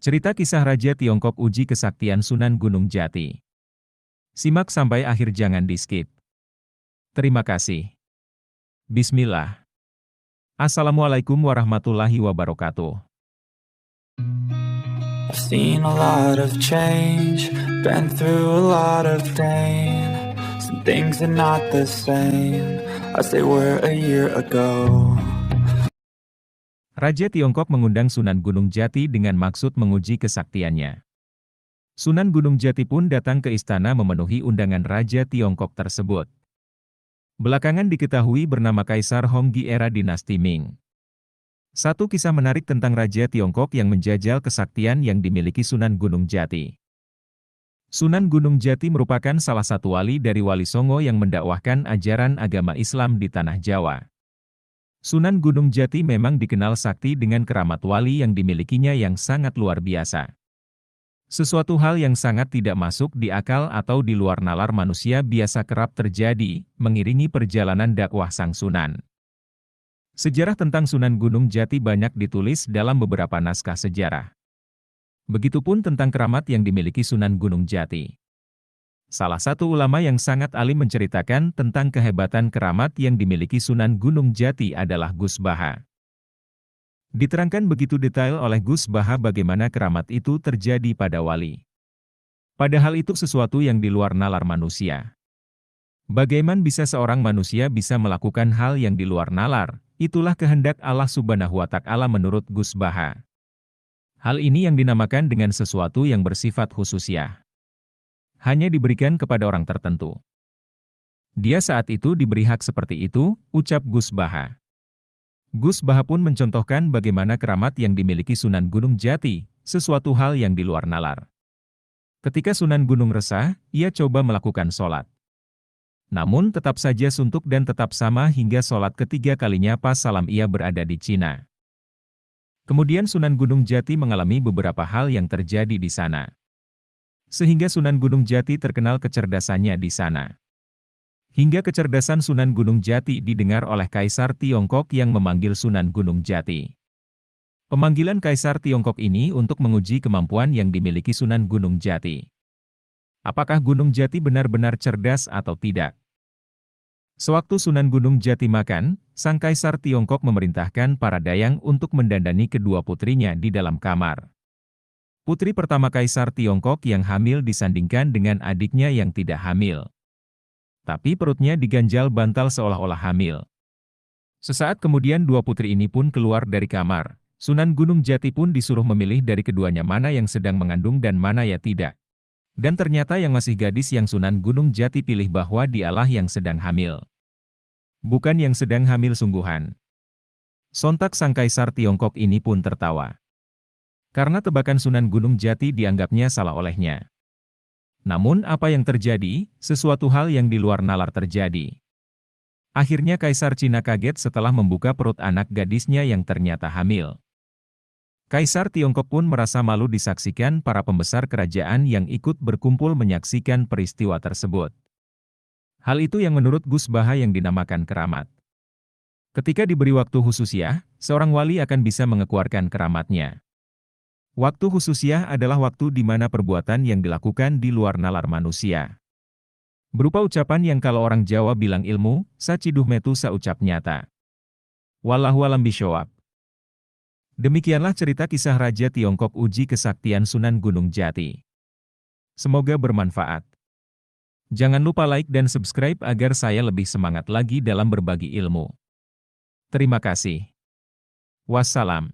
Cerita kisah Raja Tiongkok uji kesaktian Sunan Gunung Jati. Simak sampai akhir, jangan di-skip. Terima kasih. Bismillah. Assalamualaikum warahmatullahi wabarakatuh. I've seen a lot of change, been through a lot of pain. Some things are not the same as they were a year ago. Raja Tiongkok mengundang Sunan Gunung Jati dengan maksud menguji kesaktiannya. Sunan Gunung Jati pun datang ke istana memenuhi undangan Raja Tiongkok tersebut. Belakangan diketahui bernama Kaisar Honggi era dinasti Ming. Satu kisah menarik tentang Raja Tiongkok yang menjajal kesaktian yang dimiliki Sunan Gunung Jati. Sunan Gunung Jati merupakan salah satu wali dari Wali Songo yang mendakwahkan ajaran agama Islam di tanah Jawa. Sunan Gunung Jati memang dikenal sakti dengan keramat wali yang dimilikinya yang sangat luar biasa. Sesuatu hal yang sangat tidak masuk di akal atau di luar nalar manusia biasa kerap terjadi, mengiringi perjalanan dakwah sang Sunan. Sejarah tentang Sunan Gunung Jati banyak ditulis dalam beberapa naskah sejarah. Begitupun tentang keramat yang dimiliki Sunan Gunung Jati. Salah satu ulama yang sangat alim menceritakan tentang kehebatan keramat yang dimiliki Sunan Gunung Jati adalah Gus Baha. Diterangkan begitu detail oleh Gus Baha bagaimana keramat itu terjadi pada wali. Padahal itu sesuatu yang di luar nalar manusia. Bagaimana bisa seorang manusia bisa melakukan hal yang di luar nalar? Itulah kehendak Allah Subhanahu wa Ta'ala menurut Gus Baha. Hal ini yang dinamakan dengan sesuatu yang bersifat khususiyah. Hanya diberikan kepada orang tertentu. Dia saat itu diberi hak seperti itu, ucap Gus Baha. Gus Baha pun mencontohkan bagaimana keramat yang dimiliki Sunan Gunung Jati, sesuatu hal yang di luar nalar. Ketika Sunan Gunung resah, ia coba melakukan sholat. Namun tetap saja suntuk dan tetap sama hingga sholat ketiga kalinya pas salam ia berada di Cina. Kemudian Sunan Gunung Jati mengalami beberapa hal yang terjadi di sana. Sehingga Sunan Gunung Jati terkenal kecerdasannya di sana. Hingga kecerdasan Sunan Gunung Jati didengar oleh Kaisar Tiongkok yang memanggil Sunan Gunung Jati. Pemanggilan Kaisar Tiongkok ini untuk menguji kemampuan yang dimiliki Sunan Gunung Jati. Apakah Gunung Jati benar-benar cerdas atau tidak? Sewaktu Sunan Gunung Jati makan, sang Kaisar Tiongkok memerintahkan para dayang untuk mendandani kedua putrinya di dalam kamar. Putri pertama Kaisar Tiongkok yang hamil disandingkan dengan adiknya yang tidak hamil. Tapi perutnya diganjal bantal seolah-olah hamil. Sesaat kemudian dua putri ini pun keluar dari kamar. Sunan Gunung Jati pun disuruh memilih dari keduanya mana yang sedang mengandung dan mana yang tidak. Dan ternyata yang masih gadis yang Sunan Gunung Jati pilih bahwa dialah yang sedang hamil. Bukan yang sedang hamil sungguhan. Sontak sang Kaisar Tiongkok ini pun tertawa. Karena tebakan Sunan Gunung Jati dianggapnya salah olehnya. Namun apa yang terjadi, sesuatu hal yang di luar nalar terjadi. Akhirnya Kaisar Cina kaget setelah membuka perut anak gadisnya yang ternyata hamil. Kaisar Tiongkok pun merasa malu disaksikan para pembesar kerajaan yang ikut berkumpul menyaksikan peristiwa tersebut. Hal itu yang menurut Gus Baha yang dinamakan keramat. Ketika diberi waktu khususiyah, seorang wali akan bisa mengeluarkan keramatnya. Waktu khususiyah adalah waktu di mana perbuatan yang dilakukan di luar nalar manusia. Berupa ucapan yang kalau orang Jawa bilang ilmu, saciduh metu saucap nyata. Wallahu a'lam bishawab. Demikianlah cerita kisah Raja Tiongkok uji kesaktian Sunan Gunung Jati. Semoga bermanfaat. Jangan lupa like dan subscribe agar saya lebih semangat lagi dalam berbagi ilmu. Terima kasih. Wassalam.